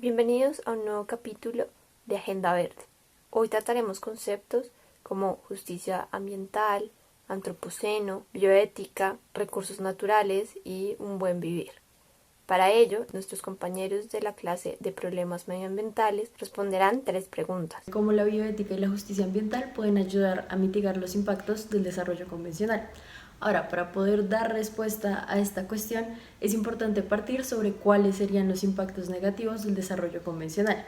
Bienvenidos a un nuevo capítulo de Agenda Verde. Hoy trataremos conceptos como justicia ambiental, antropoceno, bioética, recursos naturales y un buen vivir. Para ello, nuestros compañeros de la clase de problemas medioambientales responderán 3 preguntas. ¿Cómo la bioética y la justicia ambiental pueden ayudar a mitigar los impactos del desarrollo convencional? Ahora, para poder dar respuesta a esta cuestión, es importante partir sobre cuáles serían los impactos negativos del desarrollo convencional.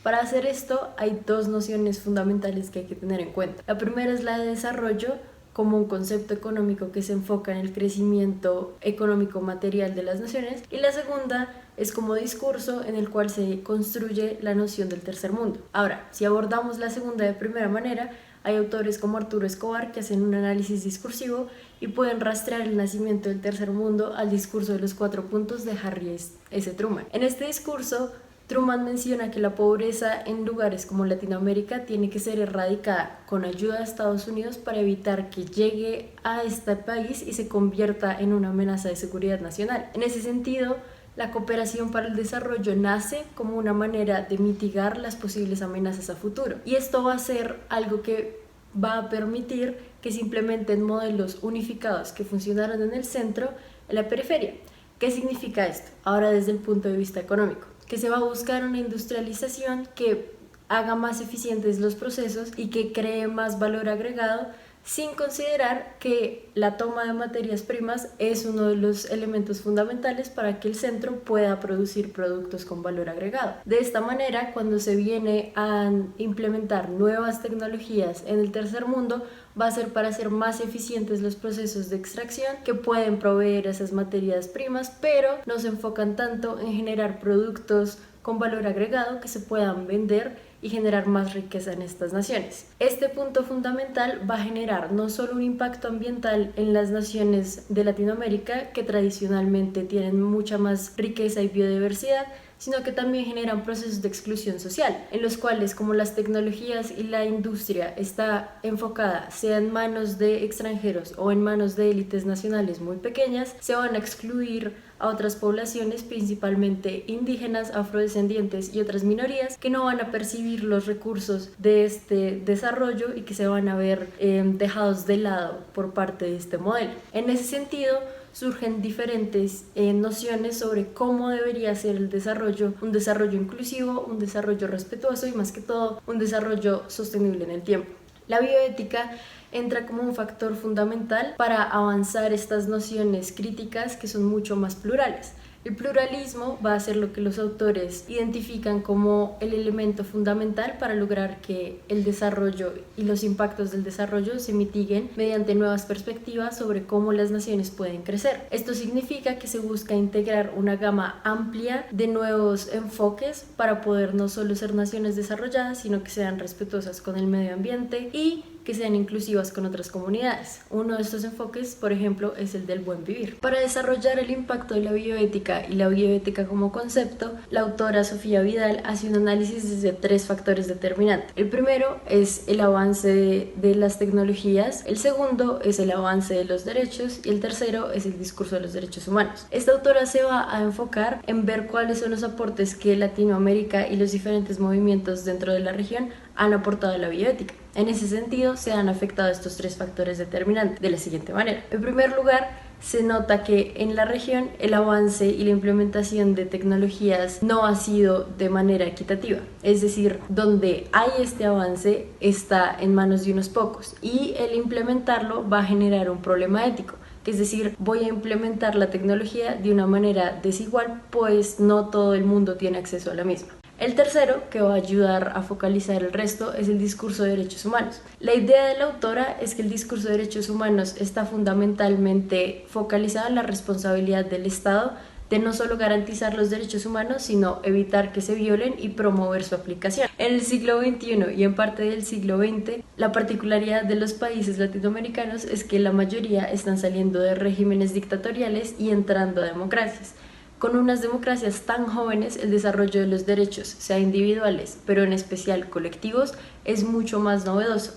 Para hacer esto, hay 2 nociones fundamentales que hay que tener en cuenta. La primera es la de desarrollo, como un concepto económico que se enfoca en el crecimiento económico material de las naciones, y la segunda es como discurso en el cual se construye la noción del tercer mundo. Ahora, si abordamos la segunda de primera manera, hay autores como Arturo Escobar que hacen un análisis discursivo y pueden rastrear el nacimiento del tercer mundo al discurso de los 4 puntos de Harry S. Truman. En este discurso, Truman menciona que la pobreza en lugares como Latinoamérica tiene que ser erradicada con ayuda de Estados Unidos para evitar que llegue a este país y se convierta en una amenaza de seguridad nacional. En ese sentido, la cooperación para el desarrollo nace como una manera de mitigar las posibles amenazas a futuro. Y esto va a ser algo que va a permitir que se implementen modelos unificados que funcionaron en el centro, en la periferia. ¿Qué significa esto? Ahora desde el punto de vista económico, que se va a buscar una industrialización que haga más eficientes los procesos y que cree más valor agregado, sin considerar que la toma de materias primas es uno de los elementos fundamentales para que el centro pueda producir productos con valor agregado. De esta manera, cuando se viene a implementar nuevas tecnologías en el tercer mundo, va a ser para hacer más eficientes los procesos de extracción que pueden proveer esas materias primas, pero no se enfocan tanto en generar productos con valor agregado que se puedan vender y generar más riqueza en estas naciones. Este punto fundamental va a generar no solo un impacto ambiental en las naciones de Latinoamérica, que tradicionalmente tienen mucha más riqueza y biodiversidad, sino que también generan procesos de exclusión social, en los cuales, como las tecnologías y la industria está enfocada sea en manos de extranjeros o en manos de élites nacionales muy pequeñas, se van a excluir a otras poblaciones, principalmente indígenas, afrodescendientes y otras minorías, que no van a percibir los recursos de este desarrollo y que se van a ver dejados de lado por parte de este modelo. En ese sentido, surgen diferentes nociones sobre cómo debería ser el desarrollo, un desarrollo inclusivo, un desarrollo respetuoso y más que todo un desarrollo sostenible en el tiempo. La bioética entra como un factor fundamental para avanzar estas nociones críticas que son mucho más plurales. El pluralismo va a ser lo que los autores identifican como el elemento fundamental para lograr que el desarrollo y los impactos del desarrollo se mitiguen mediante nuevas perspectivas sobre cómo las naciones pueden crecer. Esto significa que se busca integrar una gama amplia de nuevos enfoques para poder no solo ser naciones desarrolladas, sino que sean respetuosas con el medio ambiente y que sean inclusivas con otras comunidades. Uno de estos enfoques, por ejemplo, es el del buen vivir. Para desarrollar el impacto de la bioética y la bioética como concepto, la autora Sofía Vidal hace un análisis desde 3 factores determinantes. El primero es el avance de las tecnologías, el segundo es el avance de los derechos y el tercero es el discurso de los derechos humanos. Esta autora se va a enfocar en ver cuáles son los aportes que Latinoamérica y los diferentes movimientos dentro de la región han aportado a la bioética. En ese sentido, se han afectado estos 3 factores determinantes de la siguiente manera. En primer lugar, se nota que en la región el avance y la implementación de tecnologías no ha sido de manera equitativa. Es decir, donde hay este avance está en manos de unos pocos y el implementarlo va a generar un problema ético. Es decir, voy a implementar la tecnología de una manera desigual, pues no todo el mundo tiene acceso a la misma. El tercero, que va a ayudar a focalizar el resto, es el discurso de derechos humanos. La idea de la autora es que el discurso de derechos humanos está fundamentalmente focalizado en la responsabilidad del Estado de no solo garantizar los derechos humanos, sino evitar que se violen y promover su aplicación. En el siglo XXI y en parte del siglo XX, la particularidad de los países latinoamericanos es que la mayoría están saliendo de regímenes dictatoriales y entrando a democracias. Con unas democracias tan jóvenes, el desarrollo de los derechos, sea individuales, pero en especial colectivos, es mucho más novedoso.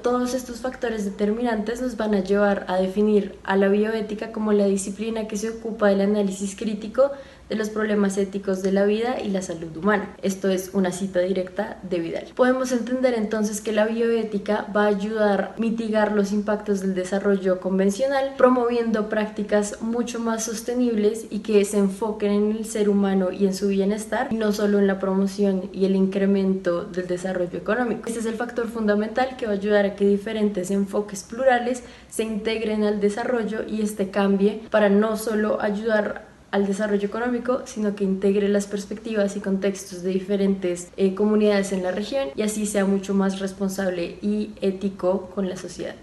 Todos estos factores determinantes nos van a llevar a definir a la bioética como la disciplina que se ocupa del análisis crítico de los problemas éticos de la vida y la salud humana. Esto es una cita directa de Vidal. Podemos entender entonces que la bioética va a ayudar a mitigar los impactos del desarrollo convencional, promoviendo prácticas mucho más sostenibles y que se enfoquen en el ser humano y en su bienestar, y no solo en la promoción y el incremento del desarrollo económico. Este es el factor fundamental que va a ayudar a que diferentes enfoques plurales se integren al desarrollo y este cambie para no solo ayudar al desarrollo económico, sino que integre las perspectivas y contextos de diferentes comunidades en la región y así sea mucho más responsable y ético con la sociedad.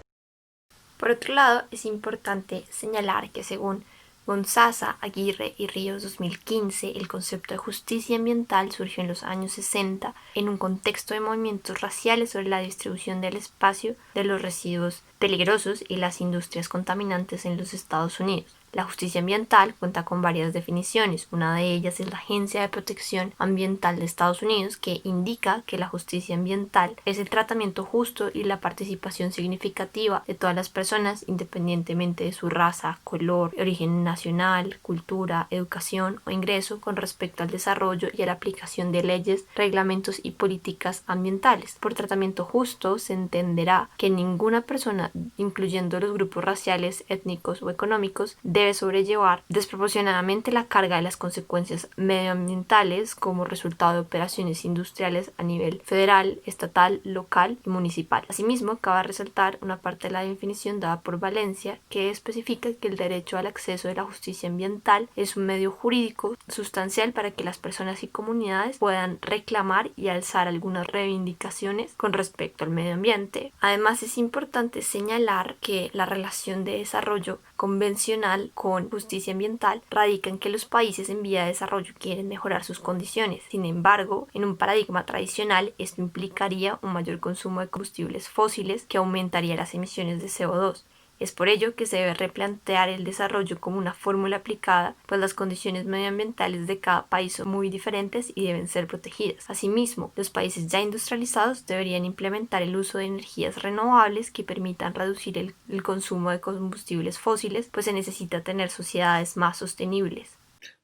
Por otro lado, es importante señalar que según Gonzaga, Aguirre y Ríos 2015, el concepto de justicia ambiental surgió en los años 60 en un contexto de movimientos raciales sobre la distribución del espacio de los residuos peligrosos y las industrias contaminantes en los Estados Unidos. La justicia ambiental cuenta con varias definiciones. Una de ellas es la Agencia de Protección Ambiental de Estados Unidos, que indica que la justicia ambiental es el tratamiento justo y la participación significativa de todas las personas, independientemente de su raza, color, origen nacional, cultura, educación o ingreso, con respecto al desarrollo y a la aplicación de leyes, reglamentos y políticas ambientales. Por tratamiento justo se entenderá que ninguna persona, incluyendo los grupos raciales, étnicos o económicos, debe sobrellevar desproporcionadamente la carga de las consecuencias medioambientales como resultado de operaciones industriales a nivel federal, estatal, local y municipal. Asimismo, cabe resaltar una parte de la definición dada por Valencia que especifica que el derecho al acceso de la justicia ambiental es un medio jurídico sustancial para que las personas y comunidades puedan reclamar y alzar algunas reivindicaciones con respecto al medio ambiente. Además, es importante señalar que la relación de desarrollo convencional con justicia ambiental radica en que los países en vía de desarrollo quieren mejorar sus condiciones. Sin embargo, en un paradigma tradicional, esto implicaría un mayor consumo de combustibles fósiles que aumentaría las emisiones de CO2. Es por ello que se debe replantear el desarrollo como una fórmula aplicada, pues las condiciones medioambientales de cada país son muy diferentes y deben ser protegidas. Asimismo, los países ya industrializados deberían implementar el uso de energías renovables que permitan reducir el consumo de combustibles fósiles, pues se necesita tener sociedades más sostenibles.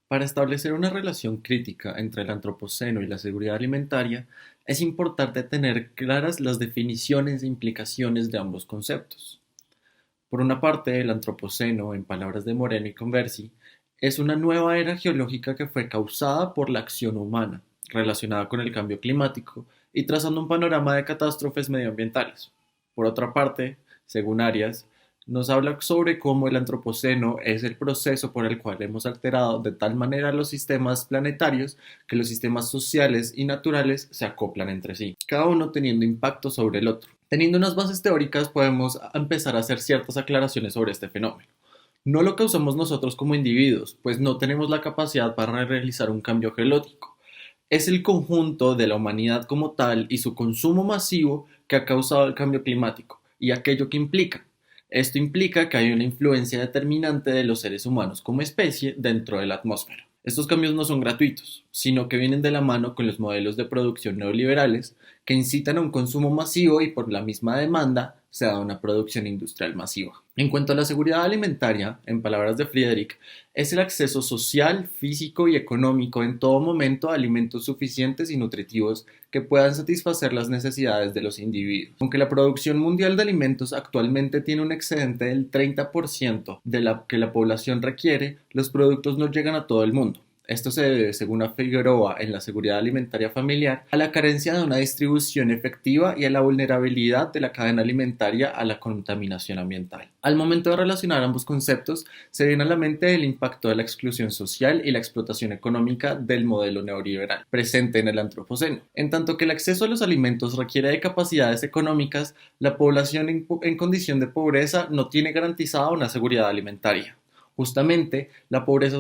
Para establecer una relación crítica entre el antropoceno y la seguridad alimentaria, es importante tener claras las definiciones e implicaciones de ambos conceptos. Por una parte, el antropoceno, en palabras de Moreno y Conversi, es una nueva era geológica que fue causada por la acción humana, relacionada con el cambio climático y trazando un panorama de catástrofes medioambientales. Por otra parte, según Arias, nos habla sobre cómo el antropoceno es el proceso por el cual hemos alterado de tal manera los sistemas planetarios que los sistemas sociales y naturales se acoplan entre sí, cada uno teniendo impacto sobre el otro. Teniendo unas bases teóricas podemos empezar a hacer ciertas aclaraciones sobre este fenómeno. No lo causamos nosotros como individuos, pues no tenemos la capacidad para realizar un cambio geológico. Es el conjunto de la humanidad como tal y su consumo masivo que ha causado el cambio climático y aquello que implica. Esto implica que hay una influencia determinante de los seres humanos como especie dentro de la atmósfera. Estos cambios no son gratuitos, sino que vienen de la mano con los modelos de producción neoliberales que incitan a un consumo masivo y por la misma demanda se da una producción industrial masiva. En cuanto a la seguridad alimentaria, en palabras de Friedrich, es el acceso social, físico y económico en todo momento a alimentos suficientes y nutritivos que puedan satisfacer las necesidades de los individuos. Aunque la producción mundial de alimentos actualmente tiene un excedente del 30% de la que la población requiere, los productos no llegan a todo el mundo. Esto se debe, según Figueroa en la seguridad alimentaria familiar, a la carencia de una distribución efectiva y a la vulnerabilidad de la cadena alimentaria a la contaminación ambiental. Al momento de relacionar ambos conceptos, se viene a la mente el impacto de la exclusión social y la explotación económica del modelo neoliberal, presente en el antropoceno. En tanto que el acceso a los alimentos requiere de capacidades económicas, la población en condición de pobreza no tiene garantizada una seguridad alimentaria. Justamente, la pobreza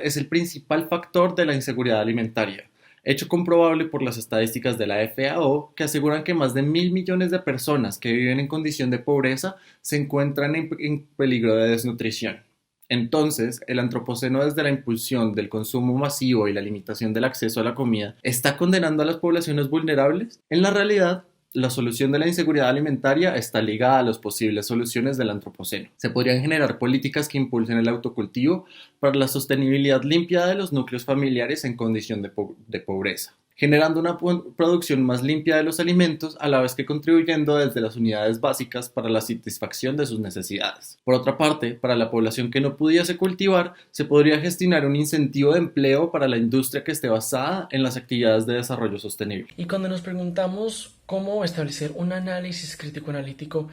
es el principal factor de la inseguridad alimentaria, hecho comprobable por las estadísticas de la FAO que aseguran que más de 1.000 millones de personas que viven en condición de pobreza se encuentran en peligro de desnutrición. Entonces, el antropoceno desde la impulsión del consumo masivo y la limitación del acceso a la comida, ¿está condenando a las poblaciones vulnerables? En la realidad, la solución de la inseguridad alimentaria está ligada a las posibles soluciones del antropoceno. Se podrían generar políticas que impulsen el autocultivo para la sostenibilidad limpia de los núcleos familiares en condición de pobreza, generando una producción más limpia de los alimentos, a la vez que contribuyendo desde las unidades básicas para la satisfacción de sus necesidades. Por otra parte, para la población que no pudiese cultivar, se podría gestionar un incentivo de empleo para la industria que esté basada en las actividades de desarrollo sostenible. Y cuando nos preguntamos cómo establecer un análisis crítico-analítico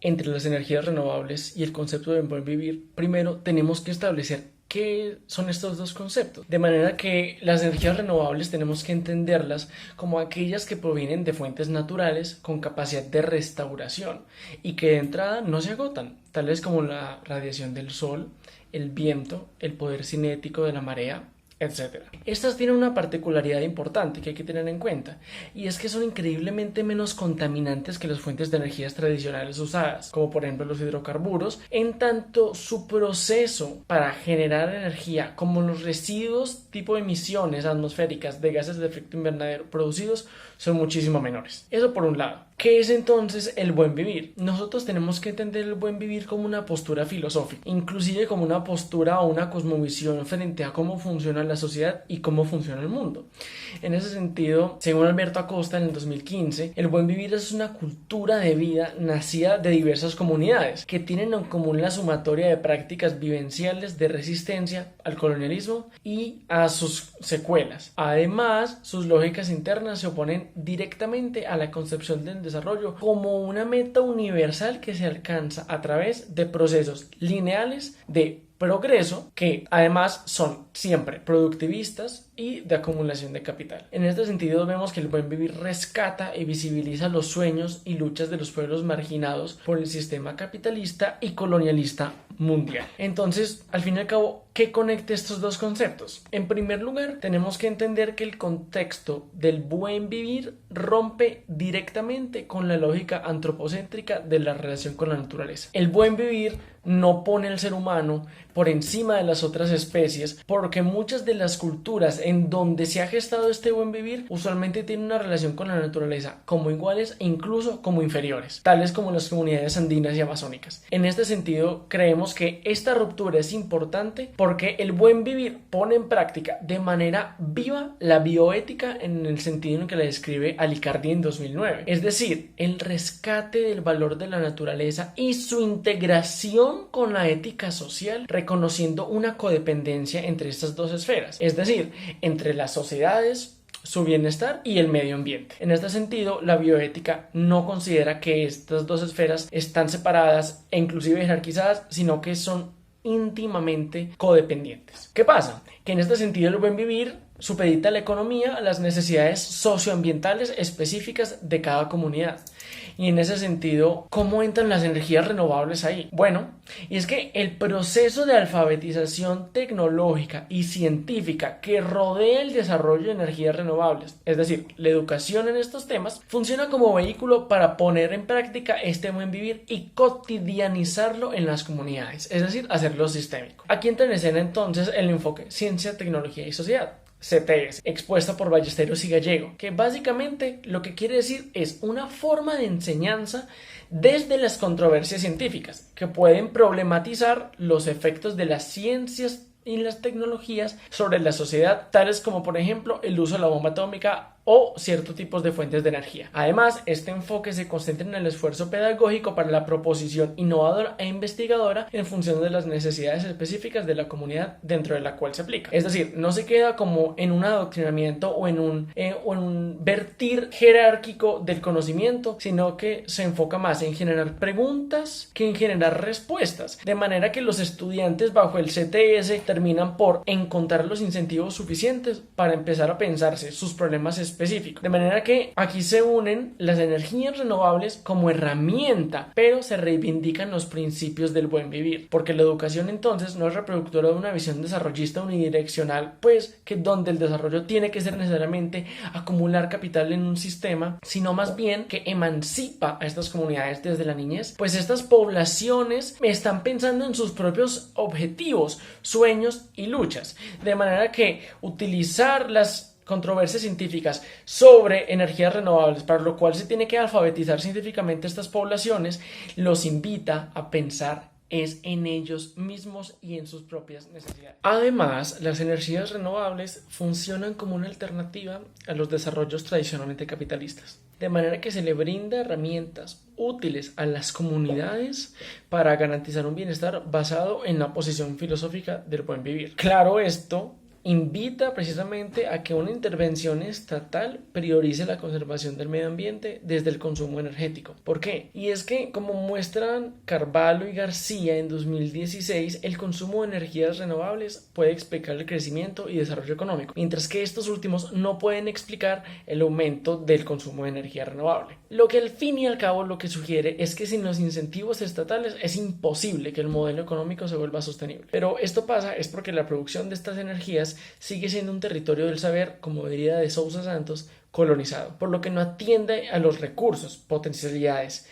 entre las energías renovables y el concepto de buen vivir, primero tenemos que establecer ¿qué son estos dos conceptos? De manera que las energías renovables tenemos que entenderlas como aquellas que provienen de fuentes naturales con capacidad de restauración y que de entrada no se agotan, tales como la radiación del sol, el viento, el poder cinético de la marea, etc. Estas tienen una particularidad importante que hay que tener en cuenta, y es que son increíblemente menos contaminantes que las fuentes de energías tradicionales usadas, como por ejemplo los hidrocarburos, en tanto su proceso para generar energía, como los residuos tipo emisiones atmosféricas de gases de efecto invernadero producidos, son muchísimo menores. Eso por un lado. ¿Qué es entonces el buen vivir? Nosotros tenemos que entender el buen vivir como una postura filosófica, inclusive como una postura o una cosmovisión frente a cómo funciona la sociedad y cómo funciona el mundo. En ese sentido, según Alberto Acosta en el 2015, el buen vivir es una cultura de vida nacida de diversas comunidades que tienen en común la sumatoria de prácticas vivenciales de resistencia al colonialismo y a sus secuelas. Además, sus lógicas internas se oponen directamente a la concepción del desarrollo como una meta universal que se alcanza a través de procesos lineales de progreso que además son siempre productivistas y de acumulación de capital. En este sentido vemos que el buen vivir rescata y visibiliza los sueños y luchas de los pueblos marginados por el sistema capitalista y colonialista mundial. Entonces, al fin y al cabo, ¿qué conecta estos dos conceptos? En primer lugar, tenemos que entender que el contexto del buen vivir rompe directamente con la lógica antropocéntrica de la relación con la naturaleza. El buen vivir no pone al ser humano por encima de las otras especies, porque muchas de las culturas en donde se ha gestado este buen vivir usualmente tienen una relación con la naturaleza como iguales e incluso como inferiores, tales como las comunidades andinas y amazónicas. En este sentido, creemos que esta ruptura es importante porque el buen vivir pone en práctica de manera viva la bioética en el sentido en que la describe Alicardi en 2009, es decir, el rescate del valor de la naturaleza y su integración con la ética social, reconociendo una codependencia entre estas dos esferas, es decir, entre las sociedades, su bienestar y el medio ambiente. En este sentido, la bioética no considera que estas dos esferas están separadas e inclusive jerarquizadas, sino que son íntimamente codependientes. ¿Qué pasa? Que en este sentido el buen vivir supedita la economía a las necesidades socioambientales específicas de cada comunidad. Y en ese sentido, ¿cómo entran las energías renovables ahí? Bueno, y es que el proceso de alfabetización tecnológica y científica que rodea el desarrollo de energías renovables, es decir, la educación en estos temas, funciona como vehículo para poner en práctica este buen vivir y cotidianizarlo en las comunidades, es decir, hacerlo sistémico. Aquí entra en escena entonces el enfoque ciencia, tecnología y sociedad, CTS, expuesta por Ballesteros y Gallego, que básicamente lo que quiere decir es una forma de enseñanza desde las controversias científicas, que pueden problematizar los efectos de las ciencias y las tecnologías sobre la sociedad, tales como por ejemplo el uso de la bomba atómica o ciertos tipos de fuentes de energía. Además, este enfoque se concentra en el esfuerzo pedagógico para la proposición innovadora e investigadora en función de las necesidades específicas de la comunidad dentro de la cual se aplica. Es decir, no se queda como en un adoctrinamiento o en un vertir jerárquico del conocimiento, sino que se enfoca más en generar preguntas que en generar respuestas, de manera que los estudiantes bajo el CTS terminan por encontrar los incentivos suficientes para empezar a pensarse sus problemas específico. De manera que aquí se unen las energías renovables como herramienta, pero se reivindican los principios del buen vivir, porque la educación entonces no es reproductora de una visión desarrollista unidireccional, pues que donde el desarrollo tiene que ser necesariamente acumular capital en un sistema, sino más bien que emancipa a estas comunidades desde la niñez, pues estas poblaciones están pensando en sus propios objetivos, sueños y luchas, de manera que utilizar las controversias científicas sobre energías renovables, para lo cual se tiene que alfabetizar científicamente estas poblaciones, los invita a pensar es en ellos mismos y en sus propias necesidades. Además, las energías renovables funcionan como una alternativa a los desarrollos tradicionalmente capitalistas, de manera que se le brinda herramientas útiles a las comunidades para garantizar un bienestar basado en la posición filosófica del buen vivir. Claro, esto invita precisamente a que una intervención estatal priorice la conservación del medio ambiente desde el consumo energético. ¿Por qué? Y es que, como muestran Carvalho y García en 2016, el consumo de energías renovables puede explicar el crecimiento y desarrollo económico, mientras que estos últimos no pueden explicar el aumento del consumo de energía renovable. Lo que al fin y al cabo lo que sugiere es que sin los incentivos estatales es imposible que el modelo económico se vuelva sostenible. Pero esto pasa es porque la producción de estas energías sigue siendo un territorio del saber, como diría de Sousa Santos, colonizado, por lo que no atiende a los recursos, potencialidades